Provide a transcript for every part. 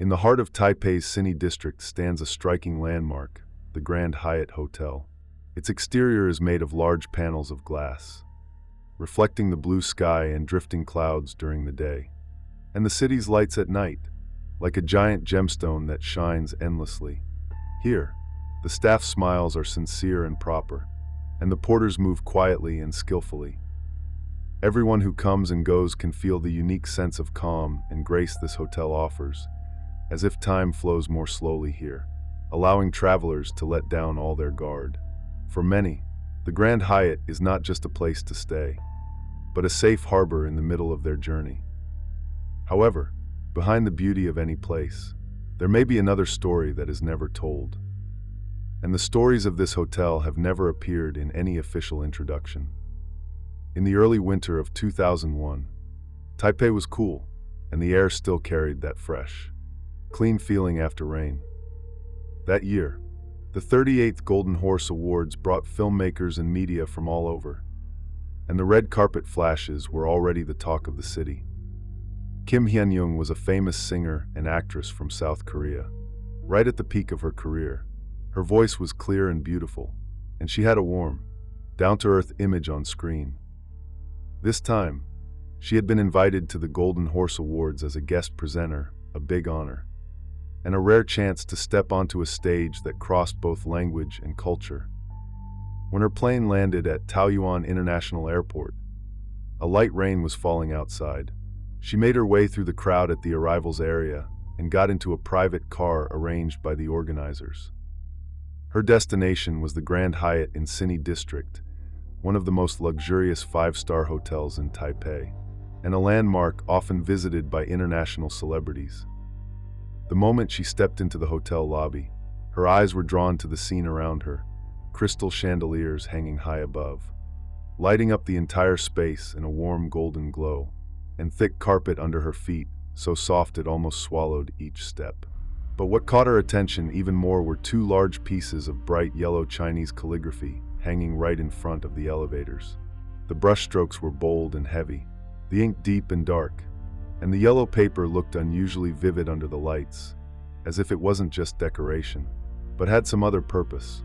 In the heart of Taipei's Cine district stands a striking landmark, the Grand Hyatt Hotel. Its exterior is made of large panels of glass, reflecting the blue sky and drifting clouds during the day, and the city's lights at night, like a giant gemstone that shines endlessly. Here, the staff's smiles are sincere and proper, and the porters move quietly and skillfully. Everyone who comes and goes can feel the unique sense of calm and grace this hotel offers, as if time flows more slowly here, allowing travelers to let down all their guard. For many, the Grand Hyatt is not just a place to stay, but a safe harbor in the middle of their journey. However, behind the beauty of any place, there may be another story that is never told. And the stories of this hotel have never appeared in any official introduction. In the early winter of 2001, Taipei was cool, and the air still carried that fresh, clean feeling after rain. That year, the 38th Golden Horse Awards brought filmmakers and media from all over, and the red carpet flashes were already the talk of the city. Kim Hyun-young was a famous singer and actress from South Korea. Right at the peak of her career, her voice was clear and beautiful, and she had a warm, down-to-earth image on screen. This time, she had been invited to the Golden Horse Awards as a guest presenter, a big honor, and a rare chance to step onto a stage that crossed both language and culture. When her plane landed at Taoyuan International Airport, a light rain was falling outside. She made her way through the crowd at the arrivals area and got into a private car arranged by the organizers. Her destination was the Grand Hyatt in Cine District, one of the most luxurious five-star hotels in Taipei, and a landmark often visited by international celebrities. The moment she stepped into the hotel lobby, her eyes were drawn to the scene around her, crystal chandeliers hanging high above, lighting up the entire space in a warm golden glow, and thick carpet under her feet, so soft it almost swallowed each step. But what caught her attention even more were two large pieces of bright yellow Chinese calligraphy hanging right in front of the elevators. The brushstrokes were bold and heavy, the ink deep and dark, and the yellow paper looked unusually vivid under the lights, as if it wasn't just decoration, but had some other purpose.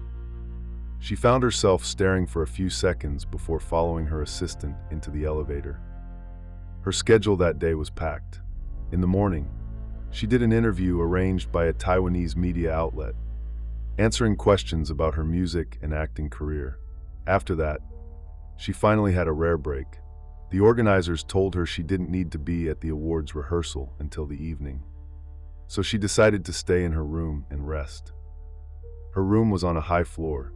She found herself staring for a few seconds before following her assistant into the elevator. Her schedule that day was packed. In the morning, she did an interview arranged by a Taiwanese media outlet, answering questions about her music and acting career. After that, she finally had a rare break. The organizers told her she didn't need to be at the awards rehearsal until the evening, so she decided to stay in her room and rest. Her room was on a high floor,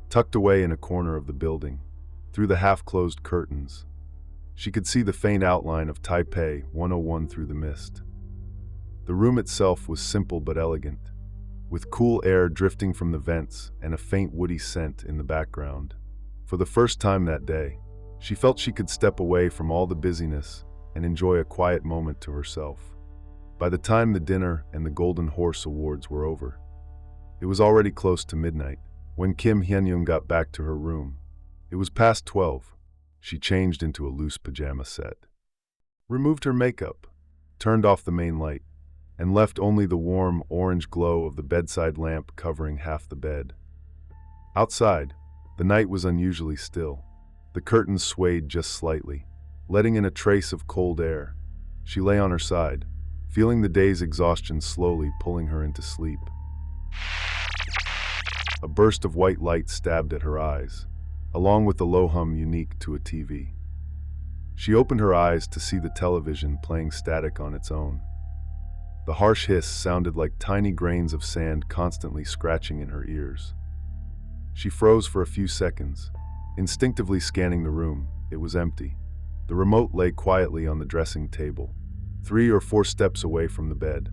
tucked away in a corner of the building. Through the half-closed curtains, she could see the faint outline of Taipei 101 through the mist. The room itself was simple but elegant, with cool air drifting from the vents and a faint woody scent in the background. For the first time that day, she felt she could step away from all the busyness and enjoy a quiet moment to herself. By the time the dinner and the Golden Horse Awards were over, it was already close to midnight. When Kim Hyun-young got back to her room, it was past 12. She changed into a loose pajama set, removed her makeup, turned off the main light, and left only the warm orange glow of the bedside lamp covering half the bed. Outside, the night was unusually still. The curtains swayed just slightly, letting in a trace of cold air. She lay on her side, feeling the day's exhaustion slowly pulling her into sleep. A burst of white light stabbed at her eyes, along with the low hum unique to a TV. She opened her eyes to see the television playing static on its own. The harsh hiss sounded like tiny grains of sand constantly scratching in her ears. She froze for a few seconds, instinctively scanning the room. It was empty. The remote lay quietly on the dressing table, 3 or 4 steps away from the bed.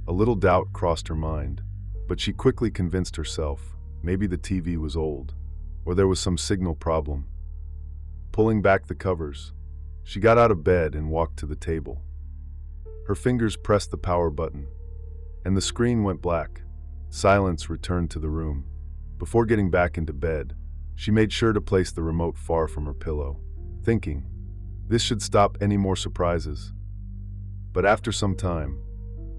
A little doubt crossed her mind, but she quickly convinced herself maybe the TV was old, or there was some signal problem. Pulling back the covers, she got out of bed and walked to the table. Her fingers pressed the power button, and the screen went black. Silence returned to the room. Before getting back into bed, she made sure to place the remote far from her pillow, thinking, this should stop any more surprises. But after some time,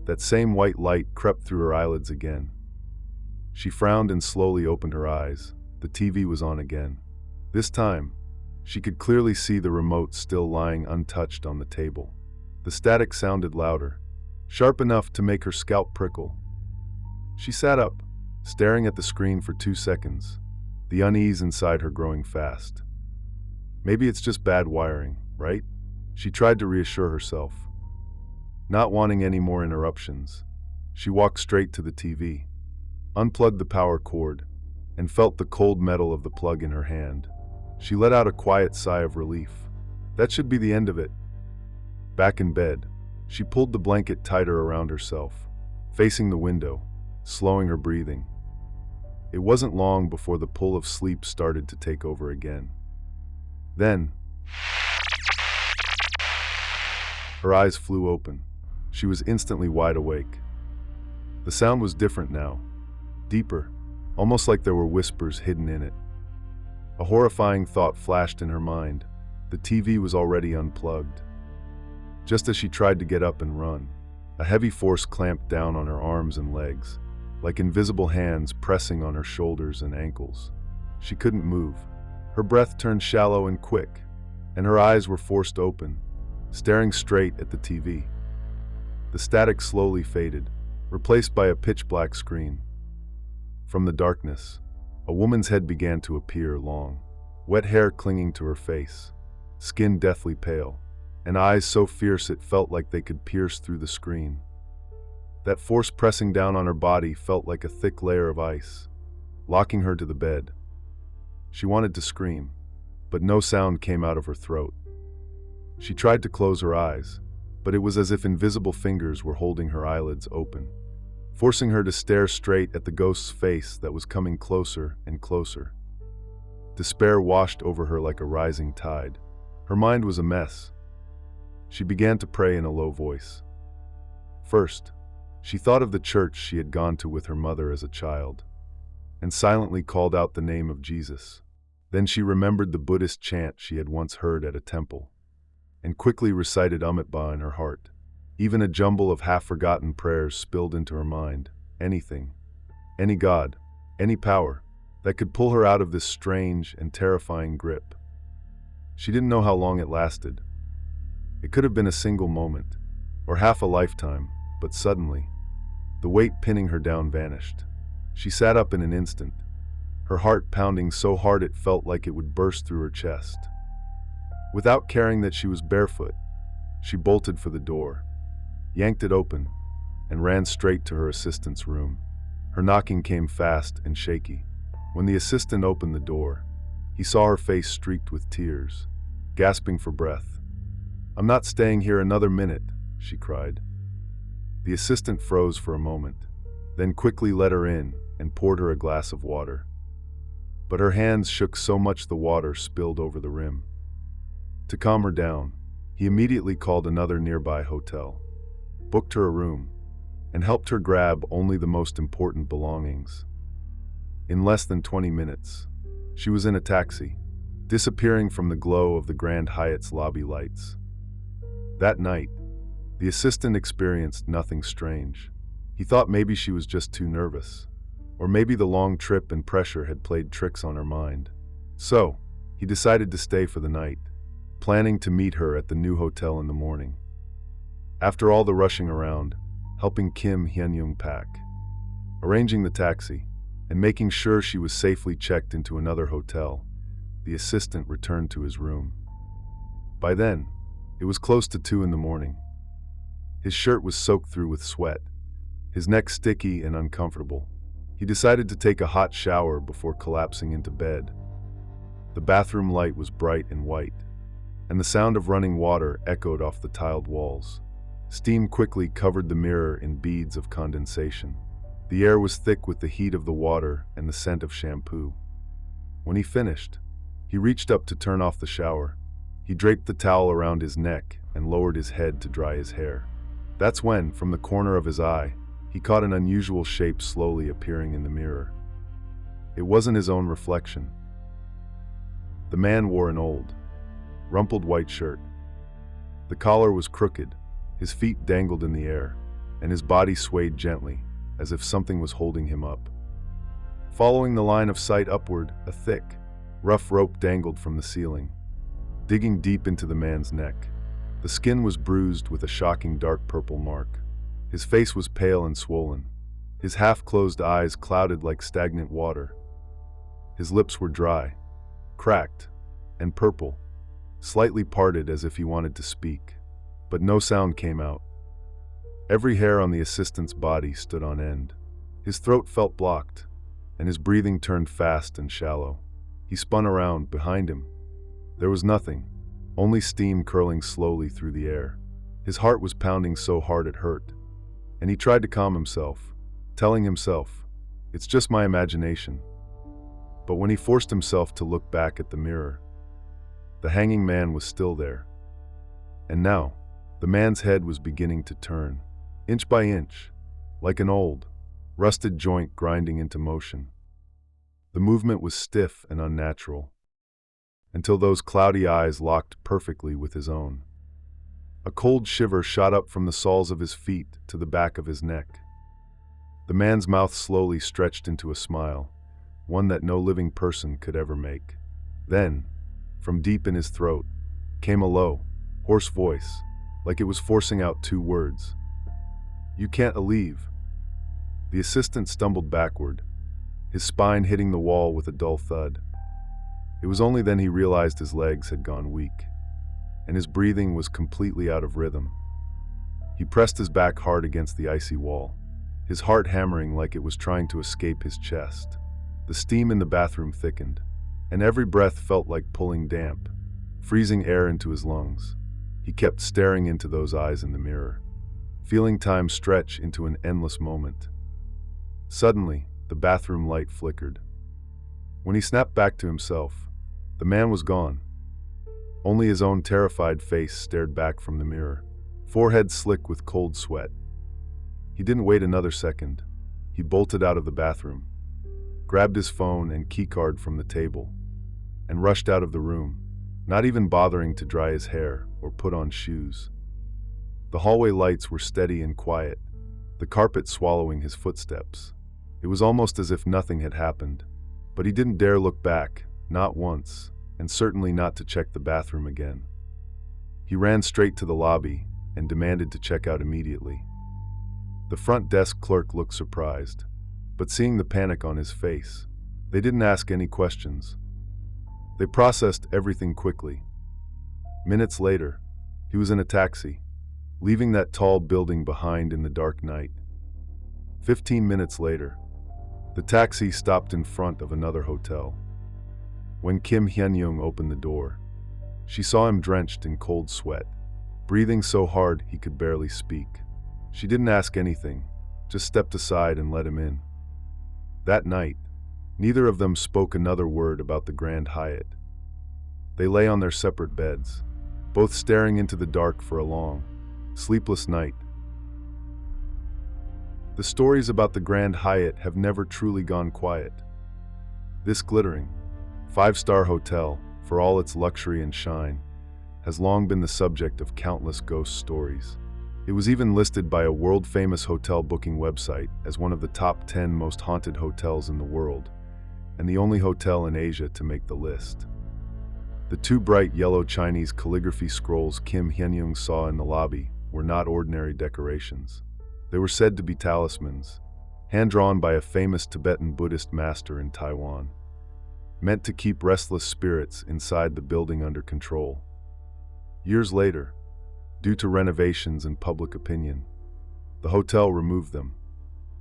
That same white light crept through her eyelids again. She frowned and slowly opened her eyes. The TV was on again. This time, she could clearly see the remote still lying untouched on the table. The static sounded louder, sharp enough to make her scalp prickle. She sat up, staring at the screen for 2 seconds, the unease inside her growing fast. Maybe it's just bad wiring, right? She tried to reassure herself. Not wanting any more interruptions, she walked straight to the TV, unplugged the power cord, and felt the cold metal of the plug in her hand. She let out a quiet sigh of relief. That should be the end of it. Back in bed, she pulled the blanket tighter around herself, facing the window, slowing her breathing. It wasn't long before the pull of sleep started to take over again. Then, her eyes flew open. She was instantly wide awake. The sound was different now, deeper, almost like there were whispers hidden in it. A horrifying thought flashed in her mind. The TV was already unplugged. Just as she tried to get up and run, a heavy force clamped down on her arms and legs, like invisible hands pressing on her shoulders and ankles. She couldn't move. Her breath turned shallow and quick, and her eyes were forced open, staring straight at the TV. The static slowly faded, replaced by a pitch-black screen. From the darkness, a woman's head began to appear, long, wet hair clinging to her face, skin deathly pale, and eyes so fierce it felt like they could pierce through the screen. That force pressing down on her body felt like a thick layer of ice, locking her to the bed. She wanted to scream, but no sound came out of her throat. She tried to close her eyes, but it was as if invisible fingers were holding her eyelids open, forcing her to stare straight at the ghost's face that was coming closer and closer. Despair washed over her like a rising tide. Her mind was a mess. She began to pray in a low voice. First, she thought of the church she had gone to with her mother as a child, and silently called out the name of Jesus. Then she remembered the Buddhist chant she had once heard at a temple, and quickly recited Amitabha in her heart. Even a jumble of half-forgotten prayers spilled into her mind. Anything, any god, any power that could pull her out of this strange and terrifying grip. She didn't know how long it lasted. It could have been a single moment, or half a lifetime, but suddenly, the weight pinning her down vanished. She sat up in an instant, her heart pounding so hard it felt like it would burst through her chest. Without caring that she was barefoot, she bolted for the door, yanked it open, and ran straight to her assistant's room. Her knocking came fast and shaky. When the assistant opened the door, he saw her face streaked with tears, gasping for breath. "I'm not staying here another minute," she cried. The assistant froze for a moment, then quickly let her in and poured her a glass of water. But her hands shook so much the water spilled over the rim. To calm her down, he immediately called another nearby hotel, booked her a room, and helped her grab only the most important belongings. In less than 20 minutes, she was in a taxi, disappearing from the glow of the Grand Hyatt's lobby lights. That night, the assistant experienced nothing strange. He thought maybe she was just too nervous, or maybe the long trip and pressure had played tricks on her mind. So, he decided to stay for the night, planning to meet her at the new hotel in the morning. After all the rushing around, helping Kim Hyun-young pack, arranging the taxi, and making sure she was safely checked into another hotel, the assistant returned to his room. By then, it was close to 2 in the morning. His shirt was soaked through with sweat, his neck sticky and uncomfortable. He decided to take a hot shower before collapsing into bed. The bathroom light was bright and white, and the sound of running water echoed off the tiled walls. Steam quickly covered the mirror in beads of condensation. The air was thick with the heat of the water and the scent of shampoo. When he finished, he reached up to turn off the shower. He draped the towel around his neck and lowered his head to dry his hair. That's when, from the corner of his eye, he caught an unusual shape slowly appearing in the mirror. It wasn't his own reflection. The man wore an old, rumpled white shirt. The collar was crooked, his feet dangled in the air, and his body swayed gently, as if something was holding him up. Following the line of sight upward, a thick, rough rope dangled from the ceiling, digging deep into the man's neck. The skin was bruised with a shocking dark purple mark. His face was pale and swollen, his half-closed eyes clouded like stagnant water. His lips were dry, cracked, and purple, slightly parted as if he wanted to speak, but no sound came out. Every hair on the assistant's body stood on end. His throat felt blocked, and his breathing turned fast and shallow. He spun around. Behind him there was nothing, only steam curling slowly through the air. His heart was pounding so hard it hurt, and he tried to calm himself, telling himself, "It's just my imagination." But when he forced himself to look back at the mirror, the hanging man was still there. And now, the man's head was beginning to turn, inch by inch, like an old, rusted joint grinding into motion. The movement was stiff and unnatural, until those cloudy eyes locked perfectly with his own. A cold shiver shot up from the soles of his feet to the back of his neck. The man's mouth slowly stretched into a smile, one that no living person could ever make. Then, from deep in his throat, came a low, hoarse voice, like it was forcing out two words. "You can't leave." The assistant stumbled backward, his spine hitting the wall with a dull thud. It was only then he realized his legs had gone weak, and his breathing was completely out of rhythm. He pressed his back hard against the icy wall, his heart hammering like it was trying to escape his chest. The steam in the bathroom thickened, and every breath felt like pulling damp, freezing air into his lungs. He kept staring into those eyes in the mirror, feeling time stretch into an endless moment. Suddenly, the bathroom light flickered. When he snapped back to himself, the man was gone. Only his own terrified face stared back from the mirror, forehead slick with cold sweat. He didn't wait another second. He bolted out of the bathroom, grabbed his phone and keycard from the table, and rushed out of the room, not even bothering to dry his hair or put on shoes. The hallway lights were steady and quiet, the carpet swallowing his footsteps. It was almost as if nothing had happened, but he didn't dare look back, not once, and certainly not to check the bathroom again. He ran straight to the lobby and demanded to check out immediately. The front desk clerk looked surprised, but seeing the panic on his face, they didn't ask any questions. They processed everything quickly. Minutes later, he was in a taxi, leaving that tall building behind in the dark night. 15 minutes later, the taxi stopped in front of another hotel. When Kim Hyun-young opened the door, she saw him drenched in cold sweat, breathing so hard he could barely speak. She didn't ask anything, just stepped aside and let him in. That night, neither of them spoke another word about the Grand Hyatt. They lay on their separate beds, both staring into the dark for a long, sleepless night. The stories about the Grand Hyatt have never truly gone quiet. This glittering, five-star hotel, for all its luxury and shine, has long been the subject of countless ghost stories. It was even listed by a world-famous hotel booking website as one of the top 10 most haunted hotels in the world, and the only hotel in Asia to make the list. The two bright yellow Chinese calligraphy scrolls Kim Hyun-young saw in the lobby were not ordinary decorations. They were said to be talismans, hand-drawn by a famous Tibetan Buddhist master in Taiwan, meant to keep restless spirits inside the building under control. Years later, due to renovations and public opinion, the hotel removed them,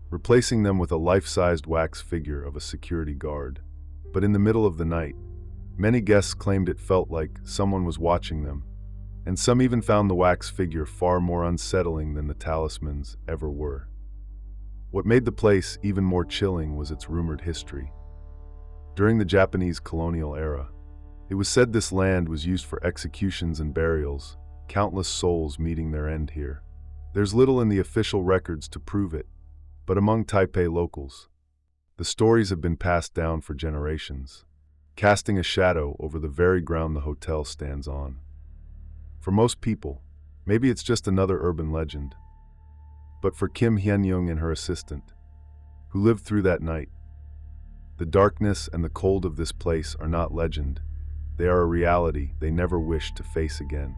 replacing them with a life-sized wax figure of a security guard. But in the middle of the night, many guests claimed it felt like someone was watching them, and some even found the wax figure far more unsettling than the talismans ever were. What made the place even more chilling was its rumored history. During the Japanese colonial era, it was said this land was used for executions and burials, countless souls meeting their end here. There's little in the official records to prove it, but among Taipei locals, the stories have been passed down for generations, casting a shadow over the very ground the hotel stands on. For most people, maybe it's just another urban legend. but for Kim Hyun-young and her assistant, who lived through that night. The darkness and the cold of this place are not legend. They are a reality they never wished to face again.